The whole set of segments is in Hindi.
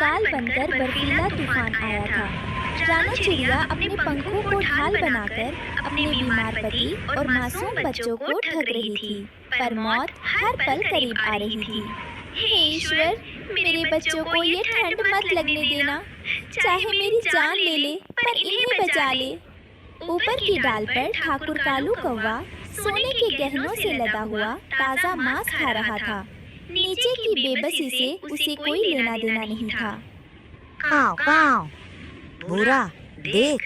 काल बनकर बर्फीला तूफान आया था। रानो चिड़िया अपने पंखों को ढाल बनाकर अपने बीमार पति और मासूम बच्चों को ढक रही थी, पर मौत हर पल करीब आ रही थी। हे ईश्वर, मेरे बच्चों को ये ठंड मत लगने देना, चाहे मेरी जान ले ले पर इन्हें बचा ले। ऊपर की डाल पर ठाकुर कालू कौवा सोने के गहनों से लदा हुआ ताज़ा मांस खा रहा था। नीचे की बेबसी से उसे कोई लेना देना नहीं था। काव काव, भूरा देख,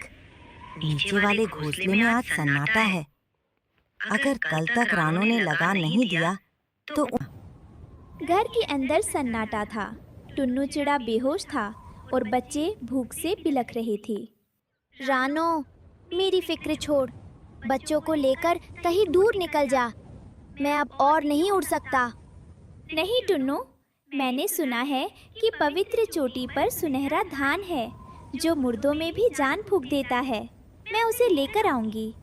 नीचे वाले घोंसले में आज सन्नाटा है। अगर कल तक रानो ने लगान नहीं दिया तो घर के अंदर सन्नाटा था। टुन्नू चिड़ा बेहोश था और बच्चे भूख से बिलख रहे थे। रानो, मेरी फिक्र छोड़, बच्चों को लेकर कहीं दूर निकल जा। मैं अब और नहीं उड़ सकता। नहीं टुन्नू, मैंने सुना है कि पवित्र चोटी पर सुनहरा धान है जो मुर्दों में भी जान फूंक देता है। मैं उसे लेकर आऊंगी।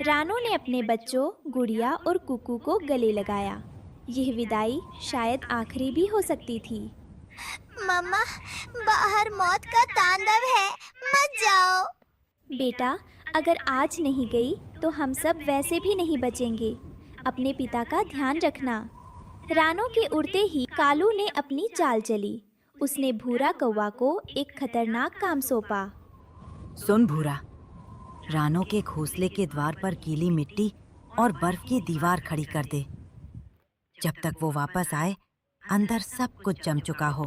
रानो ने अपने बच्चों गुड़िया और कुकू को गले लगाया। यह विदाई शायद आखिरी भी हो सकती थी। मम्मा, बाहर मौत का तांडव है, मत जाओ। बेटा, अगर आज नहीं गई तो हम सब वैसे भी नहीं बचेंगे। अपने पिता का ध्यान रखना। रानो के उड़ते ही कालू ने अपनी चाल चली। उसने भूरा कौवा को एक खतरनाक काम सौंपा। सुन भूरा, रानो के घोंसले के द्वार पर गीली मिट्टी और बर्फ की दीवार खड़ी कर दे। जब तक वो वापस आए, अंदर सब कुछ जम चुका हो।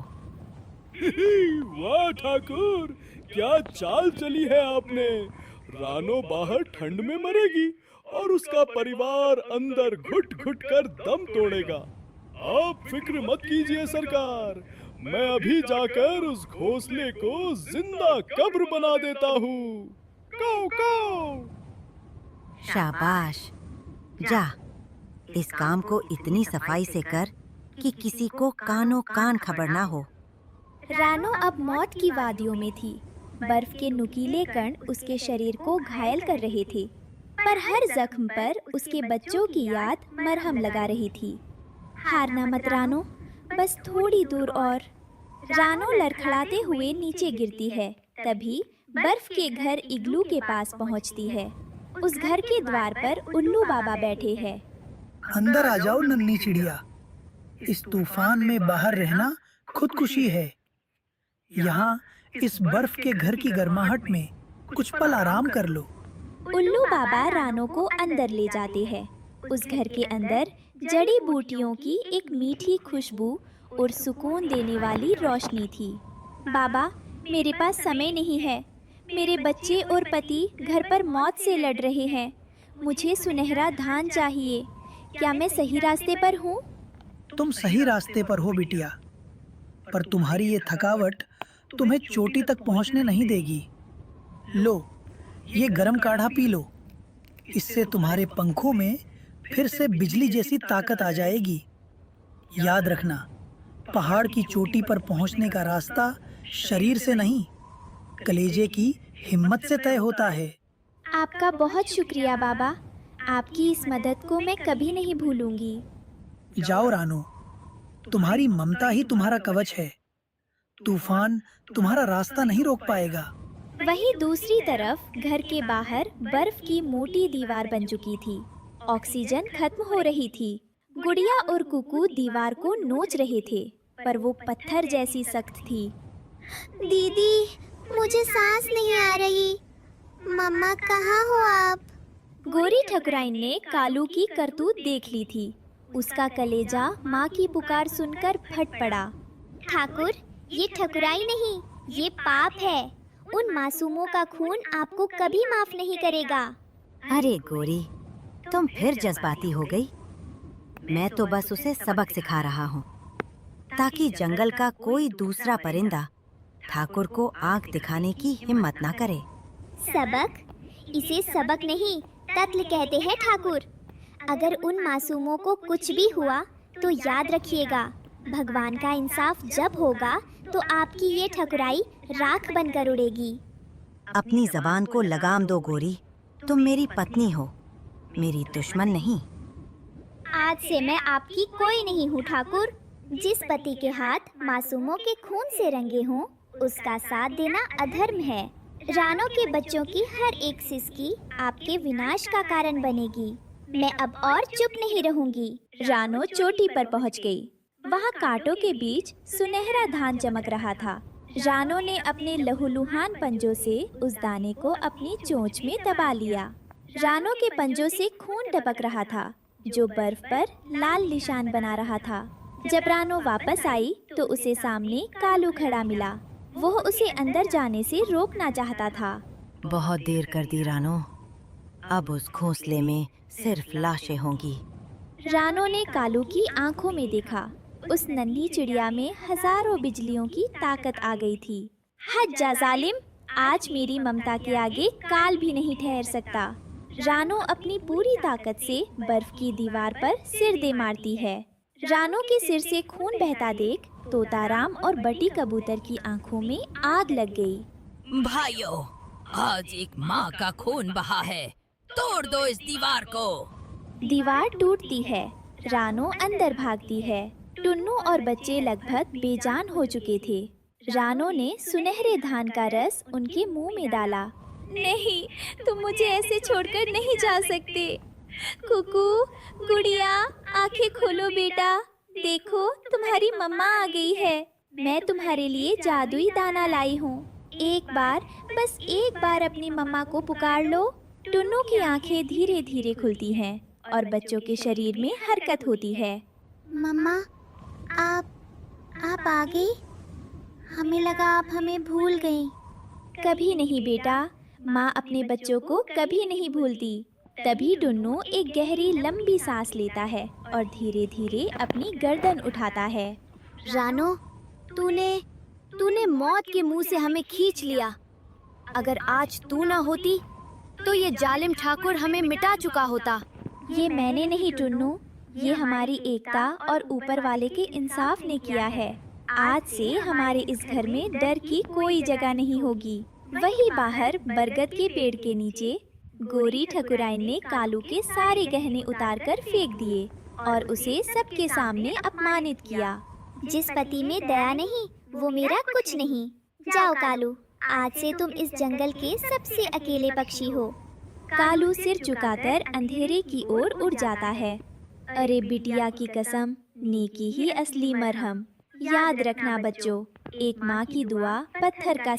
वाह ठाकुर, क्या चाल चली है आपने। रानो बाहर ठंड में मरेगी और उसका परिवार अंदर घुट घुट कर दम तोड़ेगा। आप फिक्र मत कीजिए सरकार, मैं अभी जाकर उस घोंसले को जिंदा कब्र बना देता हूँ। काऊ काऊ। शाबाश, जा, इस काम को इतनी सफाई से कर कि किसी को कानों कान खबर ना हो। रानो अब मौत की वादियों में थी। बर्फ के नुकीले कण उसके शरीर को घायल कर रहे थे, पर हर जख्म पर उसके बच्चों की याद मरहम लगा रही थी। हारना मत रानो, बस थोड़ी दूर और। रानो लड़खड़ाते हुए नीचे गिरती है। तभी बर्फ के घर इग्लू के पास पहुंचती है। उस घर के द्वार पर उल्लू बाबा बैठे हैं। अंदर आ जाओ नन्ही चिड़िया, इस तूफान में बाहर रहना खुदकुशी है। यहाँ इस बर्फ के घर की गर्माहट में कुछ पल आराम कर लो। उल्लू बाबा रानो को अंदर ले जाते हैं। उस घर के अंदर जड़ी बूटियों की एक मीठी खुशबू और सुकून देने वाली रोशनी थी। बाबा, मेरे पास समय नहीं है। मेरे बच्चे और पति घर पर मौत से लड़ रहे हैं। मुझे सुनहरा धान चाहिए। क्या मैं सही रास्ते पर हूँ? तुम सही रास्ते पर हो बिटिया, पर तुम्हारी ये थकावट तुम्हें चोटी तक पहुंचने नहीं देगी। लो, ये गर्म काढ़ा पी लो। इससे तुम्हारे पंखों में फिर से बिजली जैसी ताकत आ जाएगी। याद रखना, पहाड़ की चोटी पर पहुंचने का रास्ता शरीर से नहीं, कलेजे की हिम्मत से तय होता है। आपका बहुत शुक्रिया बाबा। आपकी इस मदद को मैं कभी नहीं भूलूंगी। जाओ रानो, तुम्हारी ममता ही तुम्हारा कवच है। तूफान तुम्हारा रास्ता नहीं रोक पाएगा। वहीं दूसरी तरफ घर के बाहर बर्फ की मोटी दीवार बन चुकी थी। ऑक्सीजन खत्म हो रही थी। गुड़िया और कुकू दीवार को नोच रहे थे, पर वो पत्थर जैसी सख्त थी। दीदी, मुझे सांस नहीं आ रही। मम्मा, कहाँ हो आप? गोरी ठकुराइन ने कालू की करतूत देख ली थी। उसका कलेजा माँ की पुकार सुनकर फट पड़ा। ठाकुर, ये ठकुराई नहीं, ये पाप है। उन मासूमों का खून आपको कभी माफ नहीं करेगा। अरे गोरी, तुम फिर जज्बाती हो गई। मैं तो बस उसे सबक सिखा रहा हूँ, ताकि जंगल का कोई दूसरा परिंदा ठाकुर को आंख दिखाने की हिम्मत ना करे। सबक? इसे सबक नहीं, कत्ल कहते हैं ठाकुर। अगर उन मासूमों को कुछ भी हुआ तो याद रखिएगा, भगवान का इंसाफ जब होगा तो आपकी ये ठकुराई राख बनकर उड़ेगी। अपनी जबान को लगाम दो गोरी, तुम मेरी पत्नी हो, मेरी दुश्मन नहीं। आज से मैं आपकी कोई नहीं हूँ ठाकुर। जिस पति के हाथ मासूमों के खून से रंगे हों, उसका साथ देना अधर्म है। रानो के बच्चों की हर एक सिसकी आपके विनाश का कारण बनेगी। मैं अब और चुप नहीं रहूंगी। रानो चोटी पर पहुंच गई। वहाँ कांटों के बीच सुनहरा धान चमक रहा था। रानो ने अपने लहूलुहान पंजों से उस दाने को अपनी चोंच में दबा लिया। रानो के पंजों से खून टपक रहा था, जो बर्फ पर लाल निशान बना रहा था। जब रानो वापस आई तो उसे सामने कालू खड़ा मिला। वो उसे अंदर जाने से रोकना चाहता था। बहुत देर कर दी रानो, अब उस घोंसले में सिर्फ लाशें होंगी। रानो ने कालू की आंखों में देखा। उस नन्ही चिड़िया में हजारों बिजलियों की ताकत आ गई थी। हद जा जालिम, आज मेरी ममता के आगे काल भी नहीं ठहर सकता। रानो अपनी पूरी ताकत से बर्फ की दीवार पर सिर दे मारती है। रानो के सिर से खून बहता देख तोताराम और बटी कबूतर की आंखों में आग लग गई। भाइयों, आज एक माँ का खून बहा है, तोड़ दो इस दीवार को। दीवार टूटती है। रानो अंदर भागती है। टुन्नू और बच्चे लगभग बेजान हो चुके थे। रानो ने सुनहरे धान का रस उनके मुंह में डाला। नहीं, तुम मुझे ऐसे छोड़कर नहीं जा सकते। कुकू, गुड़िया, आंखें खोलो बेटा। देखो, तुम्हारी मम्मा आ गई है। मैं तुम्हारे लिए जादुई दाना लाई हूँ। एक बार, बस एक बार अपनी मम्मा को पुकार लो। टुन्नू की आंखें धीरे धीरे खुलती हैं और बच्चों के शरीर में हरकत होती है। मम्मा, आप आ गई? हमें लगा आप हमें भूल गई। कभी नहीं बेटा, माँ अपने बच्चों को कभी नहीं भूलती। तभी टुन्नू एक गहरी लंबी सांस लेता है और धीरे धीरे अपनी गर्दन उठाता है। रानो, तूने मौत के मुंह से हमें खींच लिया। अगर आज तू ना होती तो ये जालिम ठाकुर हमें मिटा चुका होता। ये मैंने नहीं टुन्नू, ये हमारी एकता और ऊपर वाले के इंसाफ ने किया है। आज से हमारे इस घर में डर की कोई जगह नहीं होगी। वही बाहर बरगद के पेड़ के नीचे गोरी ठकुराइन ने कालू के सारे गहने उतारकर फेंक दिए और उसे सबके सामने अपमानित किया। जिस पति में दया नहीं, वो मेरा कुछ नहीं। जाओ कालू, आज से तुम इस जंगल के सबसे अकेले पक्षी हो। कालू सिर झुकाकर अंधेरे की ओर उड़ जाता है। अरे बिटिया की कसम, नेकी ही असली मरहम। याद रखना बच्चों, एक माँ की दुआ पत्थर का